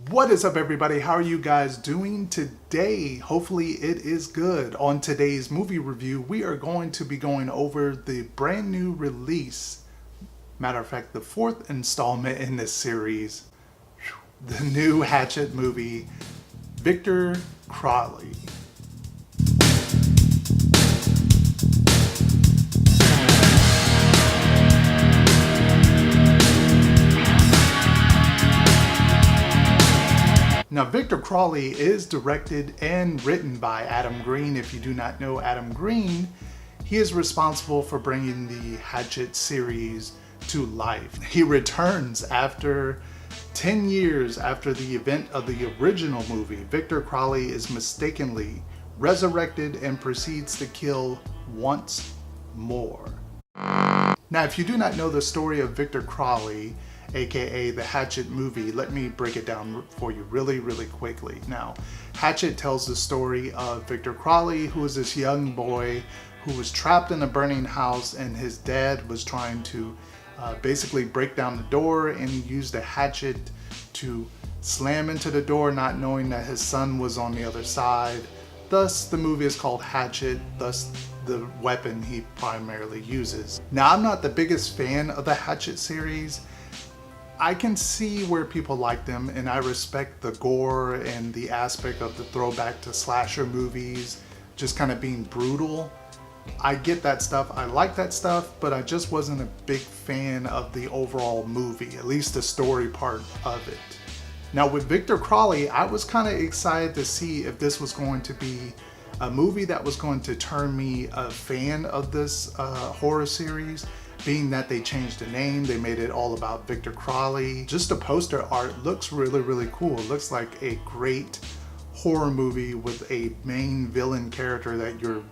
What is up, everybody? How are you guys doing today? Hopefully it is good. On today's movie review, we are going to be going over the brand new release, matter of fact, the fourth installment in this series, the new Hatchet movie, Victor Crowley. Now, Victor Crowley is directed and written by Adam Green. If you do not know Adam Green, he is responsible for bringing the Hatchet series to life. He returns after 10 years after the event of the original movie. Victor Crowley is mistakenly resurrected and proceeds to kill once more. Now, if you do not know the story of Victor Crowley, aka the Hatchet movie, let me break it down for you really quickly. Now, Hatchet tells the story of Victor Crowley, who is this young boy who was trapped in a burning house, and his dad was trying to basically break down the door, and he used a hatchet to slam into the door, not knowing that his son was on the other side. Thus, the movie is called Hatchet, thus the weapon he primarily uses. Now, I'm not the biggest fan of the Hatchet series. I can see where people like them, and I respect the gore and the aspect of the throwback to slasher movies, just kind of being brutal. I get that stuff, I like that stuff, but I just wasn't a big fan of the overall movie, at least the story part of it. Now, with Victor Crowley, I was kind of excited to see if this was going to be a movie that was going to turn me a fan of this horror series. Being that they changed the name, they made it all about Victor Crowley. Just the poster art looks really cool. It looks like a great horror movie with a main villain character that you're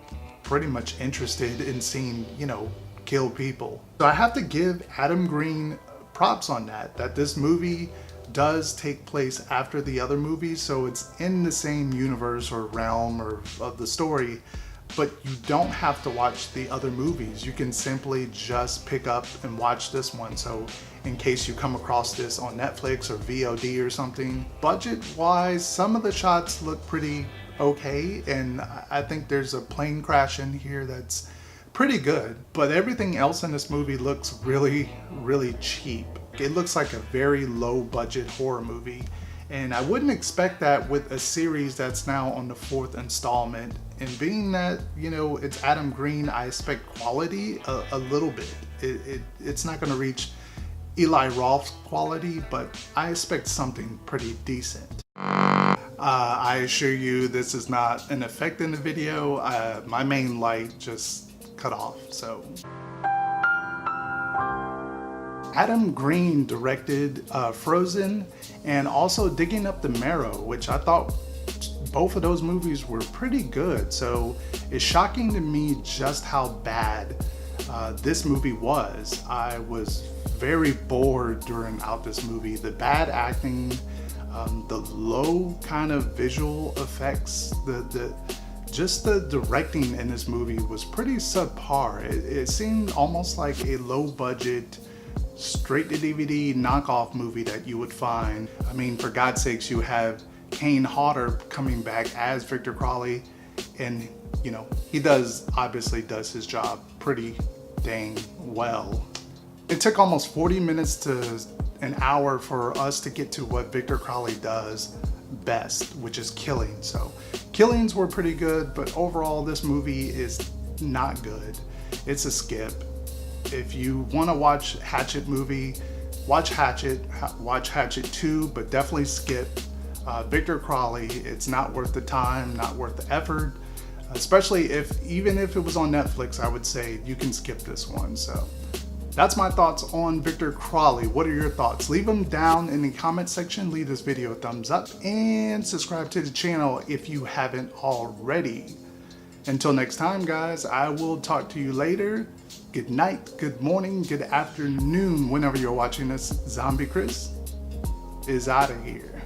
pretty much interested in seeing, kill people. So I have to give Adam Green props on that this movie does take place after the other movies, so it's in the same universe or realm or of the story. But you don't have to watch the other movies. You can simply just pick up and watch this one. So in case you come across this on Netflix or VOD or something, budget wise, some of the shots look pretty okay. And I think there's a plane crash in here that's pretty good. But everything else in this movie looks really cheap. It looks like a very low budget horror movie. And I wouldn't expect that with a series that's now on the fourth installment. And being that, it's Adam Green, I expect quality a little bit. It's not going to reach Eli Roth's quality, but I expect something pretty decent. I assure you this is not an effect in the video. My main light just cut off, so. Adam Green directed Frozen and also Digging Up the Marrow, which I thought both of those movies were pretty good. So it's shocking to me just how bad this movie was. I was very bored throughout this movie. The bad acting, the low kind of visual effects, just the directing in this movie was pretty subpar. It seemed almost like a low budget, straight to DVD knockoff movie that you would find. I mean, for God's sakes, you have Kane Hodder coming back as Victor Crowley, and he obviously does his job pretty dang well. It took almost 40 minutes to an hour for us to get to what Victor Crowley does best, which is killing. So killings were pretty good, but overall this movie is not good. It's a skip. If you want to watch Hatchet movie, watch Hatchet 2, but definitely skip Victor Crowley. It's not worth the time, not worth the effort, especially even if it was on Netflix. I would say you can skip this one. So that's my thoughts on Victor Crowley. What are your thoughts? Leave them down in the comment section. Leave this video a thumbs up and subscribe to the channel if you haven't already. Until next time, guys, I will talk to you later. Good night, good morning, good afternoon, whenever you're watching this. Zombie Chris is out of here.